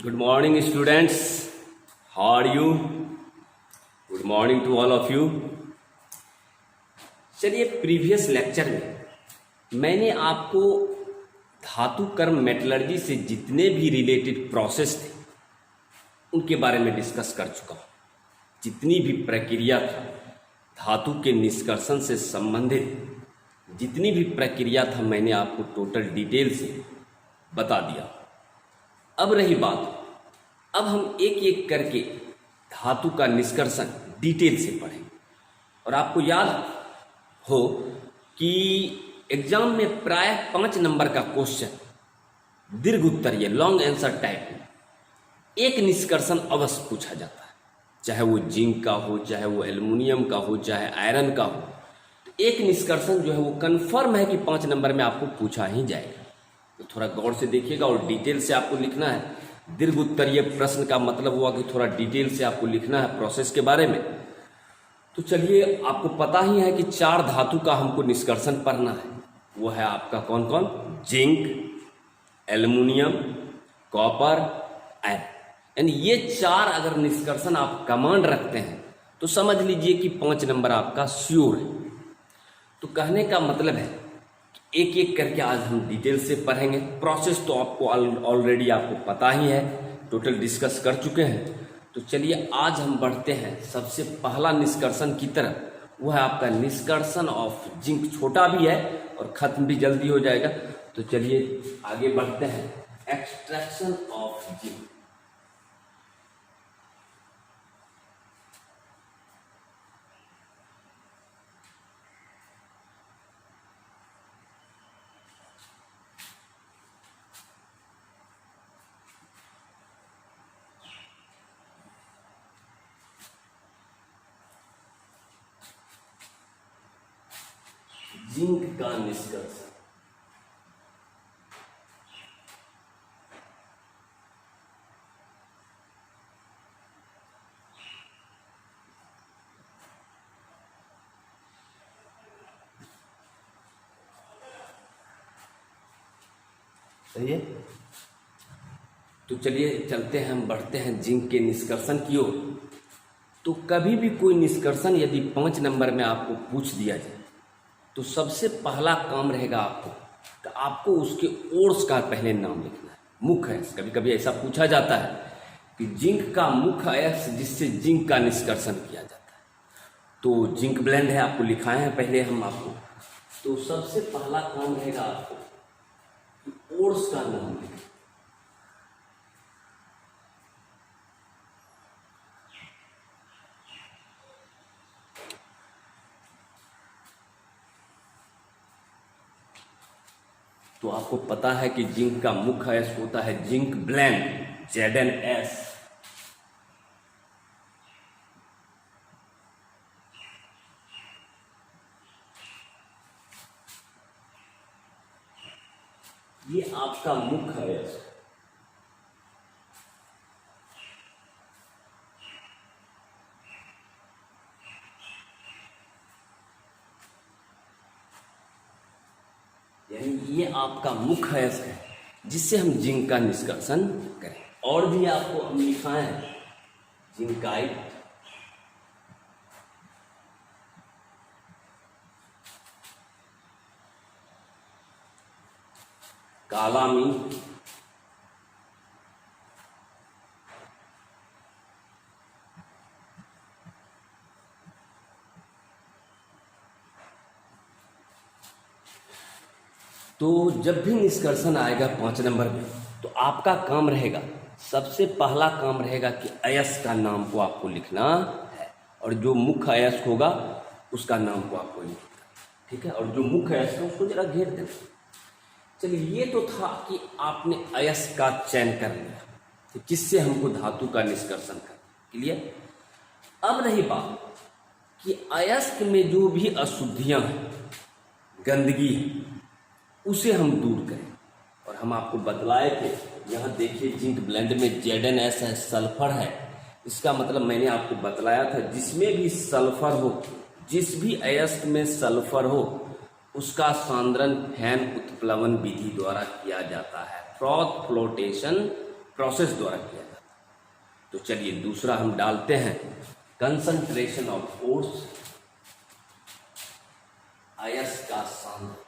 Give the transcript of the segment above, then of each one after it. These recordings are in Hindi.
Good morning, students. How are you? Good morning to all of you. चलिए, प्रीवियस लेक्चर में मैंने आपको धातु कर्म मेटलर्जी से जितने भी रिलेटेड प्रोसेस थे उनके बारे में डिस्कस कर चुका हूँ। जितनी भी प्रक्रिया था धातु के निष्कर्षण से संबंधित, जितनी भी प्रक्रिया था मैंने आपको टोटल डिटेल से बता दिया। अब रही बात, अब हम एक एक करके धातु का निष्कर्षण डिटेल से पढ़ें। और आपको याद हो कि एग्जाम में प्राय 5 नंबर का क्वेश्चन दीर्घ उत्तरीय लॉन्ग आंसर टाइप में एक निष्कर्षण अवश्य पूछा जाता है, चाहे वो जिंक का हो, चाहे वो एल्युमिनियम का हो, चाहे आयरन का हो। एक निष्कर्षण जो है वो कंफर्म है कि 5 नंबर में आपको पूछा ही जाएगा। तो थोड़ा गौर से देखिएगा और डिटेल से आपको लिखना है। दीर्घ उत्तरीय प्रश्न का मतलब हुआ कि थोड़ा डिटेल से आपको लिखना है प्रोसेस के बारे में। तो चलिए, आपको पता ही है कि 4 धातु का हमको निष्कर्षण पढ़ना है। वो है आपका कौन कौन? Zinc, aluminium, copper, iron. यानी ये 4 अगर निष्कर्षण आप कमांड रखते हैं तो समझ लीजिए कि 5 नंबर आपका श्योर है। तो कहने का मतलब है एक एक करके आज हम डिटेल से पढ़ेंगे। प्रोसेस तो आपको ऑलरेडी आपको पता ही है, टोटल डिस्कस कर चुके हैं। तो चलिए, आज हम बढ़ते हैं सबसे पहला निष्कर्षण की तरफ। वो है आपका निष्कर्षण ऑफ जिंक। छोटा भी है और खत्म भी जल्दी हो जाएगा। तो चलिए आगे बढ़ते हैं। Extraction of zinc. जिंक का निष्कर्षण। सही है। तो चलिए चलते हैं, हम बढ़ते हैं जिंक के निष्कर्षण की ओर। तो कभी भी कोई निष्कर्षण यदि 5 नंबर में आपको पूछ दिया जाए तो सबसे पहला काम रहेगा आपको उसके ओर्स का पहले नाम लिखना है। मुख्य अयस्क, कभी कभी ऐसा पूछा जाता है कि जिंक का मुख्य अयस्क जिससे जिंक का निष्कर्षण किया जाता है। तो जिंक ब्लेंड है, आपको लिखाए हैं पहले हम आपको। तो सबसे पहला काम रहेगा आपको ओर्स का नाम लिखना। तो आपको पता है कि जिंक का मुख्य अयस्क होता है जिंक ब्लेंड, ZnS। ये आपका मुख्य अयस्क। यानी ये आपका मुख्य अयस्क है जिससे हम जिंक का निष्कर्षण करें। और भी आपको हम लिखाए हैं जिंकाइट, कालामीन, तो जब भी निष्कर्षण आएगा 5 नंबर में तो आपका काम रहेगा, सबसे पहला काम रहेगा कि अयस्क का नाम को आपको लिखना है। और जो मुख्य अयस्क होगा उसका नाम को आपको लिखना है, ठीक है। और जो मुख्य अयस्क है उसको जरा घेर देना। चलिए, ये तो था कि आपने अयस्क का चयन कर लिया तो किससे हमको धातु का निष्कर्षण करना। क्लियर। अब रही बात कि अयस्क में जो भी अशुद्धियां हैं, गंदगी है, उसे हम दूर करें। और हम आपको बतलाए थे, यहाँ देखिए जिंक ब्लेंड में ZnS है, सल्फर है। इसका मतलब मैंने आपको बतलाया था जिसमें भी सल्फर हो, जिस भी अयस्क में सल्फर हो उसका सांद्रण फैन उत्प्लवन विधि द्वारा किया जाता है, फ्रॉथ फ्लोटेशन प्रोसेस द्वारा किया जाता है। तो चलिए दूसरा हम डालते हैं, कंसंट्रेशन ऑफ ओट्स, अयस्क का सांद्रण।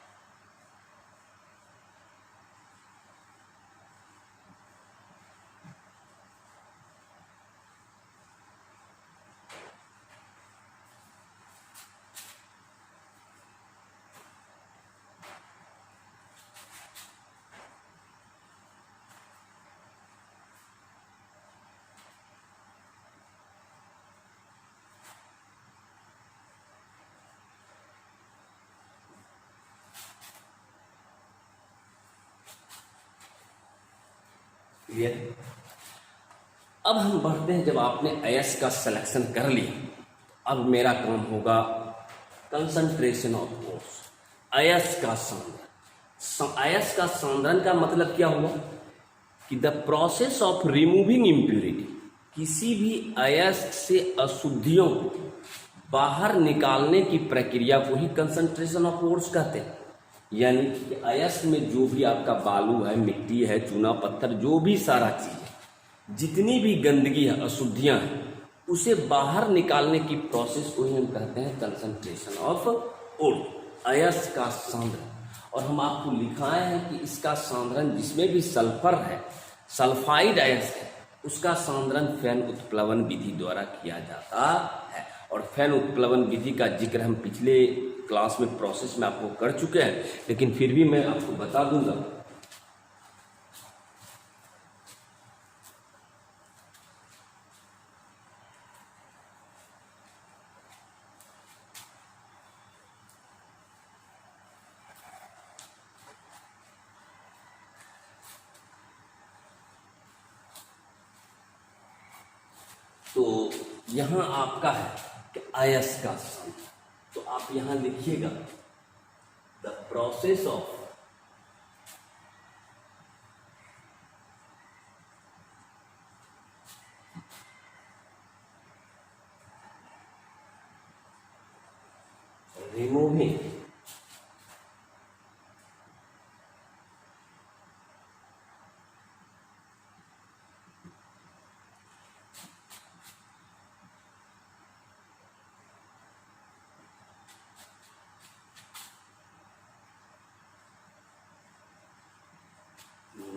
क्लियर। अब हम बढ़ते हैं, जब आपने अयस्क का सिलेक्शन कर लिया, अब मेरा काम होगा कंसंट्रेशन ऑफ ओट्स, अयस्क का सांद्रण। अयस्क का सांद्रण का मतलब क्या हुआ कि the process of removing impurity, किसी भी अयस्क से अशुद्धियों को बाहर निकालने की प्रक्रिया को ही कंसंट्रेशन ऑफ ओट्स कहते हैं। यानी कि अयस्क में जो भी आपका बालू है, मिट्टी है, चूना पत्थर, जो भी सारा चीज है, जितनी भी गंदगी है, अशुद्धियां हैं, उसे बाहर निकालने की प्रोसेस को ही हम कहते हैं कंसंट्रेशन ऑफ ओट्स, अयस्क का सांद्रण। और हम आपको लिखाए हैं कि इसका सांद्रण जिसमें भी सल्फर है, सल्फाइड अयस्क है, उसका सांद्रण फैन उत्प्लवन विधि द्वारा किया जाता है। और फैन उत्प्लवन विधि का जिक्र हम पिछले क्लास में, प्रोसेस में आपको कर चुके हैं, लेकिन फिर भी मैं आपको बता दूंगा। तो यहां आपका है कि अयस्क का सांद्रण, तो आप यहां लिखिएगा the process of removing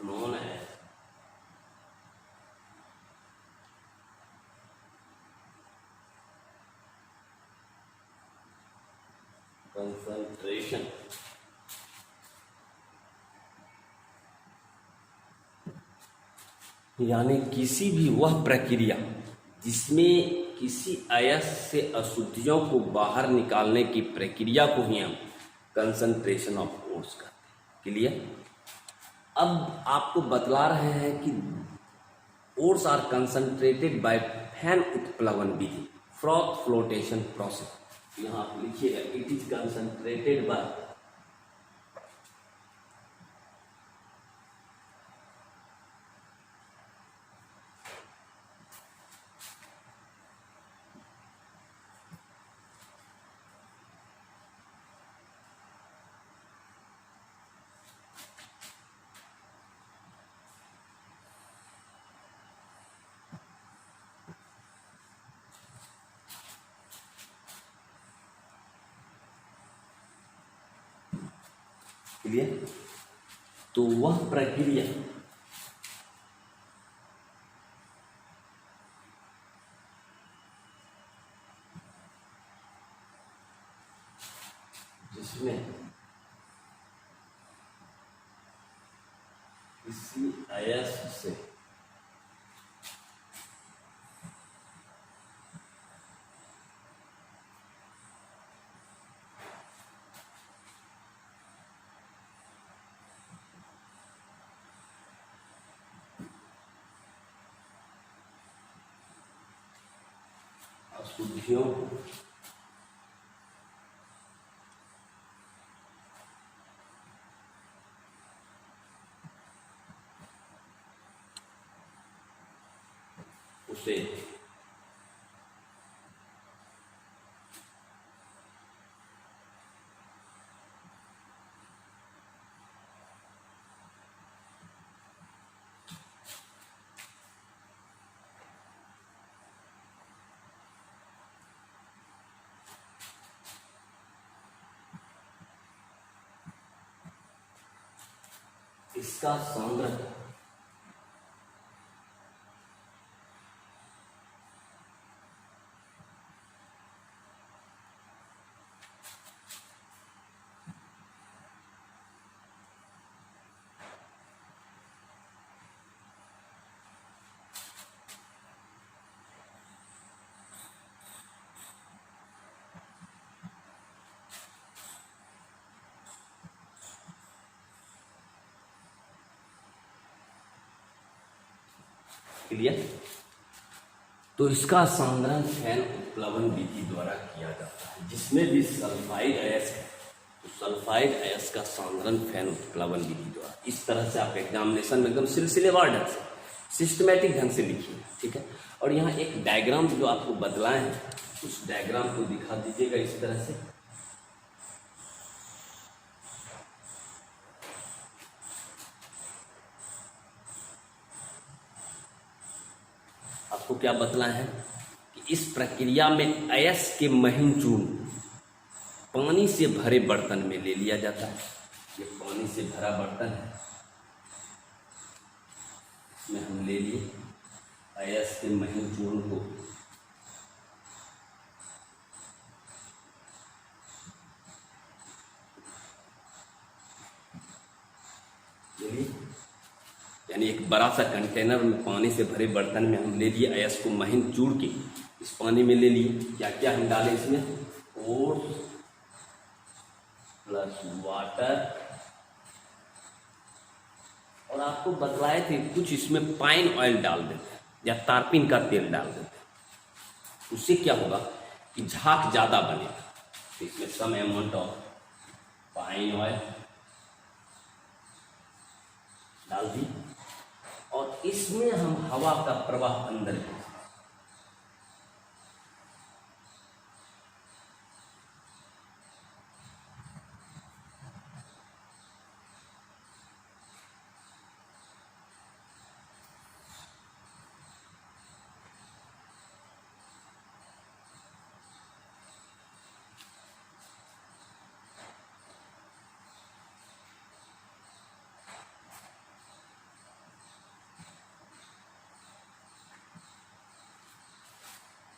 known as concentration यानी किसी भी वह प्रक्रिया जिसमें किसी अयस्क से अशुद्धियों को बाहर निकालने की प्रक्रिया को ही हम कंसंट्रेशन ऑफ ओट्स कहते हैं। क्लियर। अब आपको बतला रहे हैं कि ओट्स आर कंसंट्रेटेड बाय फैन उत्प्लवन विधि, फ्रॉथ फ्लोटेशन प्रोसेस। यहां आप लिखिएगा it is concentrated by clear. तो वह प्रक्रिया जिसमें किसी अयस्क से अशुद्धियों को उसे इसका सांद्रण क्लियर। तो इसका सांद्रण फैन उत्प्लवन विधि द्वारा किया जाता है। जिसमें भी सल्फाइड अयस्क है तो सल्फाइड अयस्क का सांद्रण फैन उत्प्लवन विधि द्वारा। इस तरह से आप एग्जामिनेशन में एकदम सिलसिलेवार ढंग से सिस्टमैटिक ढंग से लिखिए, ठीक है। और यहाँ एक डायग्राम जो आपको बतलाए हैं उस डायग्राम को दिखा दीजिएगा इस तरह से। आपको क्या बतलाए हैं कि इस प्रक्रिया में अयस्क के महीन चूर्ण पानी से भरे बर्तन में ले लिया जाता है। ये पानी से भरा बर्तन है, इसमें हम ले लिए अयस्क के महीन चूर्ण को। यानी एक बड़ा सा कंटेनर में पानी से भरे बर्तन में हम ले लिए अयस्क को महीन चूड़ के इस पानी में ले लिए। क्या क्या हम डालें इसमें? ओट्स प्लस वाटर, और आपको बतलाए थे कुछ इसमें पाइन ऑयल डाल देते हैं या तारपीन का तेल डाल देते हैं। उससे क्या होगा कि झाग ज़्यादा बनेगा। तो इसमें some amount of pine oil डाल दी और इसमें हम हवा का प्रवाह अंदर भेज।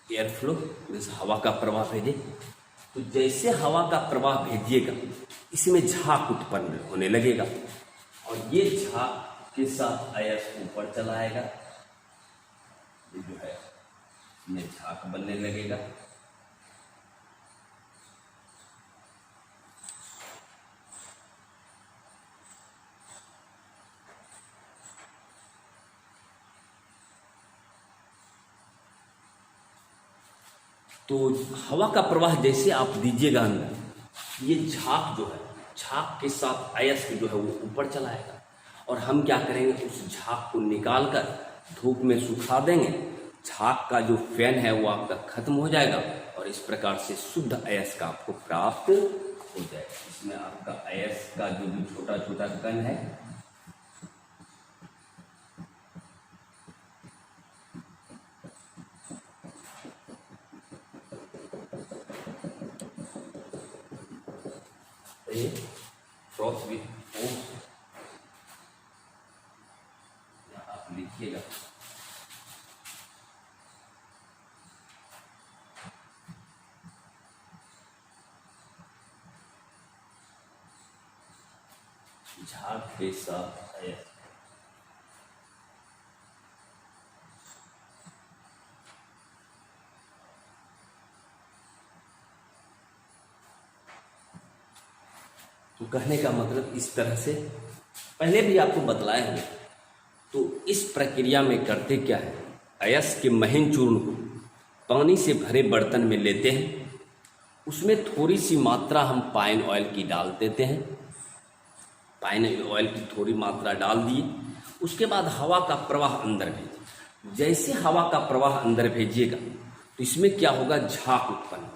एयर फ्लो जैसे हवा का प्रवाह भेजे, तो जैसे हवा का प्रवाह भेजिएगा इसमें झाग उत्पन्न होने लगेगा और ये झाग के साथ अयस्क ऊपर चला आएगा। ये जो है इसमें झाग बनने लगेगा। तो हवा का प्रवाह जैसे आप दीजिएगा अंदर, ये झाग जो है झाग के साथ अयस्क जो है वो ऊपर चलाएगा और हम क्या करेंगे उस झाग को निकाल कर धूप में सुखा देंगे। झाग का जो फैन है वो आपका खत्म हो जाएगा और इस प्रकार से शुद्ध अयस्क आपको प्राप्त हो जाएगा। इसमें आपका अयस्क का जो भी छोटा छोटा कण है फ्रॉथ विथ आप लिखिएगा। झाग के साथ अयस्क तो कहने का मतलब इस तरह से पहले भी आपको बतलाए हुए। तो इस प्रक्रिया में करते क्या है, अयस्क के महीन चूर्ण को पानी से भरे बर्तन में लेते हैं, उसमें थोड़ी सी मात्रा हम पाइन ऑयल की डाल देते हैं। पाइन ऑयल की थोड़ी मात्रा डाल दिए, उसके बाद हवा का प्रवाह अंदर भेजिए। जैसे हवा का प्रवाह अंदर भेजिएगा तो इसमें क्या होगा, झाग उत्पन्न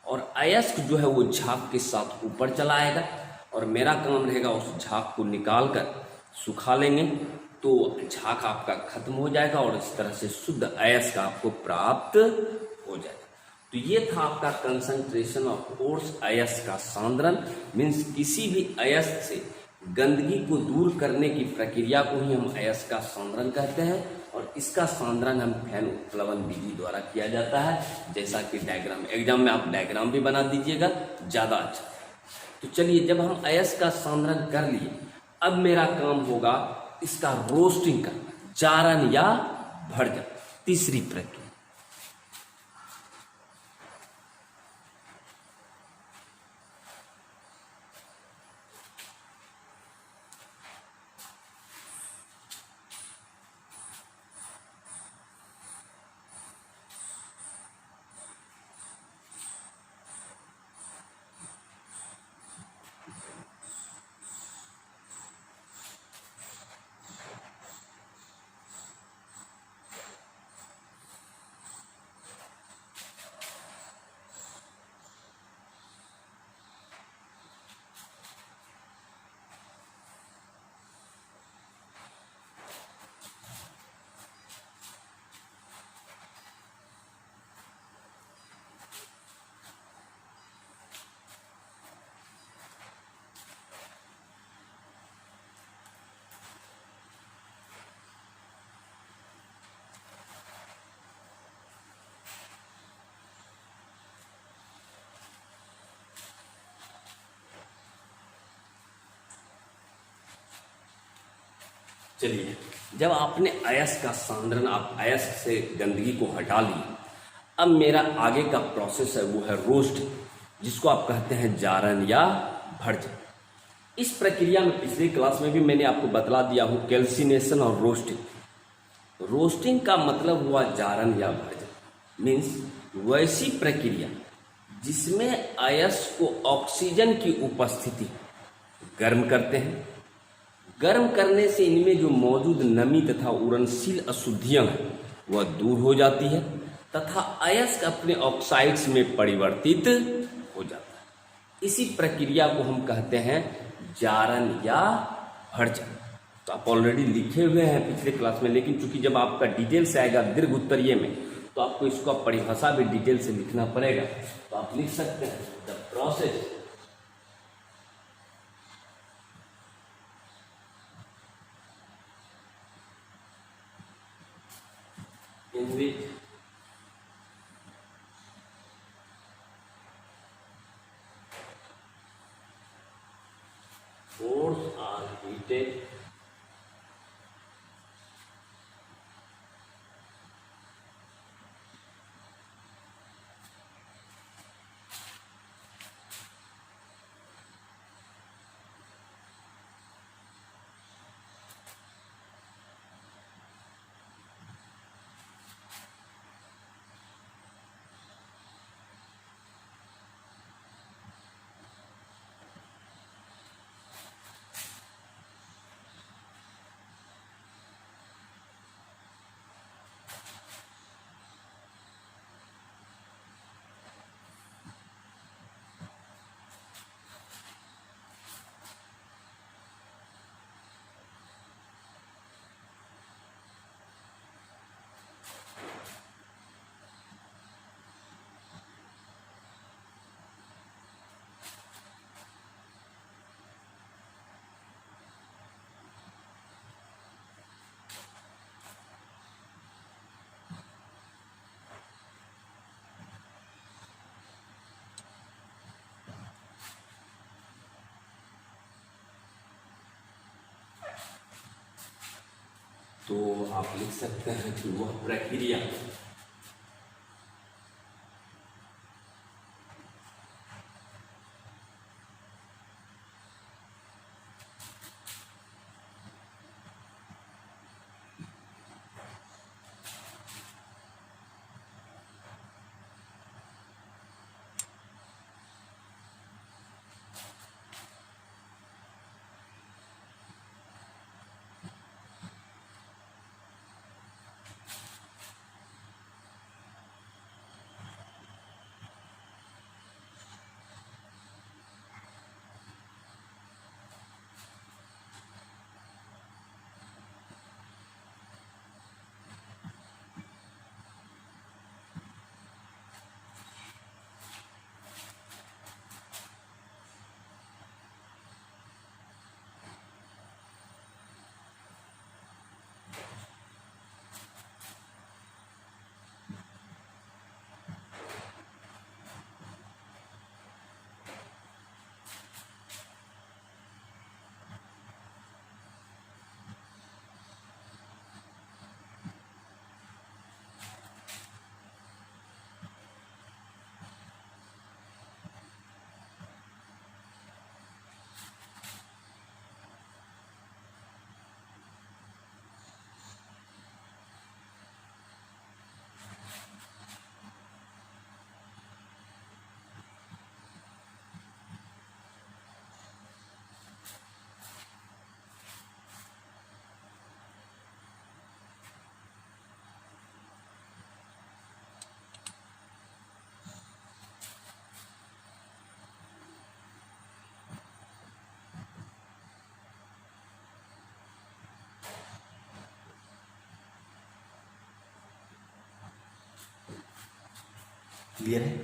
और अयस्क जो है वो झाग के साथ ऊपर चला आएगा और मेरा काम रहेगा उस झाग को निकाल कर सुखा लेंगे तो झाग आपका खत्म हो जाएगा और इस तरह से शुद्ध अयस्क आपको प्राप्त हो जाएगा। तो ये था आपका कंसंट्रेशन ऑफ कोर्स अयस्क का सांद्रण। मीन्स किसी भी अयस्क से गंदगी को दूर करने की प्रक्रिया को ही हम अयस्क का सांद्रण कहते हैं, और इसका सांद्रण हम फैन उत्प्लवन विधि द्वारा किया जाता है। जैसा कि डायग्राम, एग्जाम में आप डायग्राम भी बना दीजिएगा, ज़्यादा अच्छा। तो चलिए, जब हम अयस्क का सांद्रण कर लिए, अब मेरा काम होगा इसका रोस्टिंग करना, जारन या भर्जन, तीसरी प्रक्रिया। चलिए, जब आपने अयस्क का सांद्रण, आप अयस्क से गंदगी को हटा लिए, अब मेरा आगे का प्रोसेस है वो है रोस्ट, जिसको आप कहते हैं जारन या भर्जन। इस प्रक्रिया में पिछली क्लास में भी मैंने आपको बतला दिया हूँ, कैल्सिनेशन और रोस्टिंग। रोस्टिंग का मतलब हुआ जारन या भर्जन, मीन्स वैसी प्रक्रिया जिसमें अयस्क को ऑक्सीजन की उपस्थिति गर्म करते हैं। गर्म करने से इनमें जो मौजूद नमी तथा उड़नशील अशुद्धियां हैं वह दूर हो जाती है तथा अयस्क अपने ऑक्साइड्स में परिवर्तित हो जाता है। इसी प्रक्रिया को हम कहते हैं जारन या भर्जन। तो आप ऑलरेडी लिखे हुए हैं पिछले क्लास में, लेकिन चूंकि जब आपका डिटेल से आएगा दीर्घ उत्तरीय में, तो आपको इसको परिभाषा भी डिटेल से लिखना पड़ेगा। तो आप लिख सकते हैं the process in which ores are heated तो आप लिख सकते हैं कि वह प्रक्रिया क्लियर है?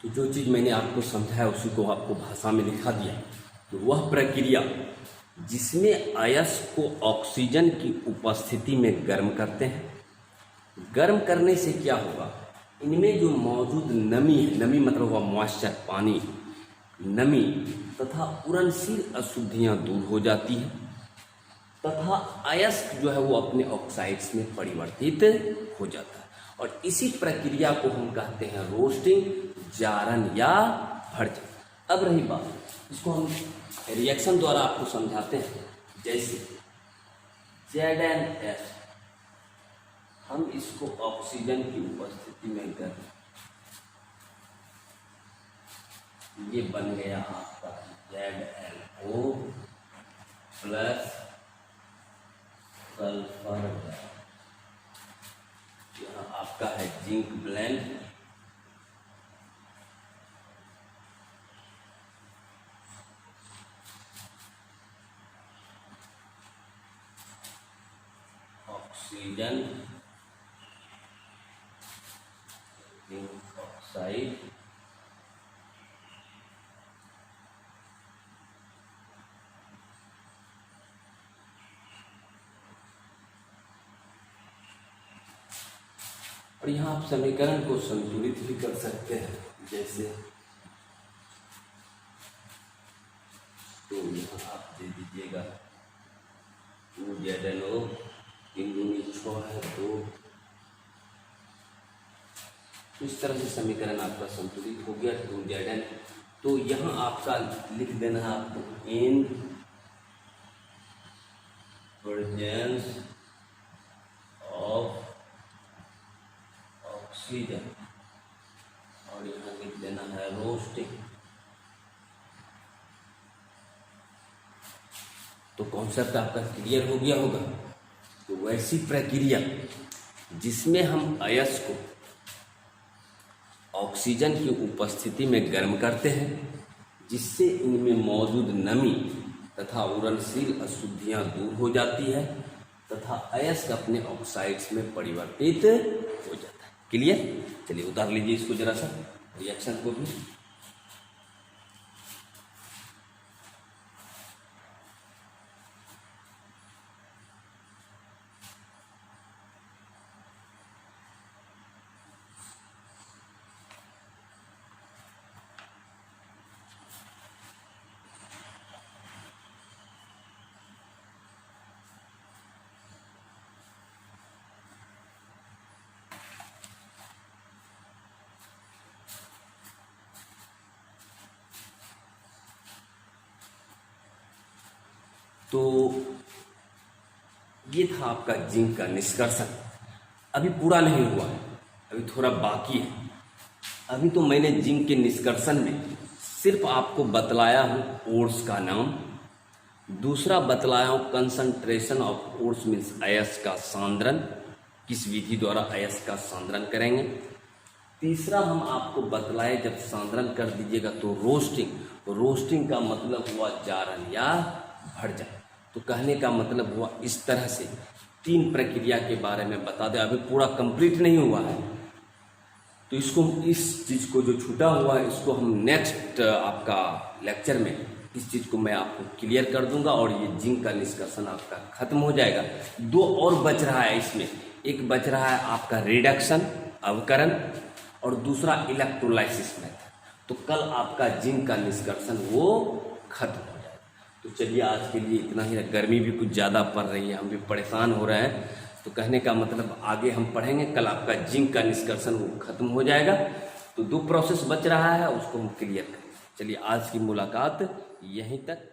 तो जो चीज़ मैंने आपको समझाया उसी को आपको भाषा में लिखा दिया। तो वह प्रक्रिया जिसमें अयस्क को ऑक्सीजन की उपस्थिति में गर्म करते हैं। गर्म करने से क्या होगा, इनमें जो मौजूद नमी है, नमी मतलब हुआ मॉइस्चर, पानी, नमी तथा उड़नशील अशुद्धियाँ दूर हो जाती हैं तथा अयस्क जो है वो अपने ऑक्साइड्स में परिवर्तित हो जाता है। और इसी प्रक्रिया को हम कहते हैं रोस्टिंग, जारन या भड़जन। अब रही बात, इसको हम रिएक्शन द्वारा आपको समझाते हैं। जैसे ZnS, हम इसको ऑक्सीजन की उपस्थिति में गर्म, ये बन गया आपका ZnO प्लस सल्फर, यहाँ आपका है zinc blende, oxygen, zinc oxide, और यहाँ आप समीकरण को संतुलित भी कर सकते हैं। जैसे तो यहाँ आप दे दीजिएगा 2ZnO, 3 दूनी 6 है 2। इस तरह से समीकरण आपका संतुलित हो गया 2Zn। तो यहाँ आपका लिख देना है आपको इन प्रेजेंस ऑफ ऑक्सीजन, और यहाँ लिख देना है रोस्टिंग। तो कॉन्सेप्ट आपका क्लियर हो गया होगा। तो वैसी प्रक्रिया जिसमें हम अयस्क को ऑक्सीजन की उपस्थिति में गर्म करते हैं, जिससे इनमें मौजूद नमी तथा उड़नशील अशुद्धियाँ दूर हो जाती है तथा अयस्क अपने ऑक्साइड्स में परिवर्तित हो जाता है। क्लियर? चलिए उतार लीजिए इसको जरा सा, रिएक्शन को भी। तो ये था आपका जिंक का निष्कर्षण। अभी पूरा नहीं हुआ है, अभी थोड़ा बाकी है। अभी तो मैंने जिंक के निष्कर्षण में सिर्फ आपको बतलाया हूँ ओर्स का नाम, दूसरा बतलाया हूँ कंसंट्रेशन ऑफ ओर्स मीन्स अयस्क का सांद्रण, किस विधि द्वारा अयस्क का सांद्रण करेंगे। तीसरा हम आपको बतलाए जब सांद्रण कर दीजिएगा तो रोस्टिंग, रोस्टिंग का मतलब हुआ जारन या भड़जन। तो कहने का मतलब हुआ इस तरह से 3 प्रक्रिया के बारे में बता दें। अभी पूरा कंप्लीट नहीं हुआ है, तो इसको, इस चीज़ को जो छूटा हुआ है इसको हम नेक्स्ट आपका लेक्चर में इस चीज़ को मैं आपको क्लियर कर दूंगा और ये जिंक का निष्कर्षण आपका खत्म हो जाएगा। 2 और बच रहा है इसमें, एक बच रहा है आपका रिडक्शन अवकरण और दूसरा इलेक्ट्रोलाइसिस मेथड। तो कल आपका जिंक का निष्कर्षण वो खत्म हो जाएगा। तो चलिए आज के लिए इतना ही। गर्मी भी कुछ ज़्यादा पड़ रही है, हम भी परेशान हो रहे हैं। तो कहने का मतलब आगे हम पढ़ेंगे, कल आपका जिंक का निष्कर्षण वो खत्म हो जाएगा। तो 2 प्रोसेस बच रहा है, उसको हम क्लियर करेंगे। चलिए आज की मुलाकात यहीं तक।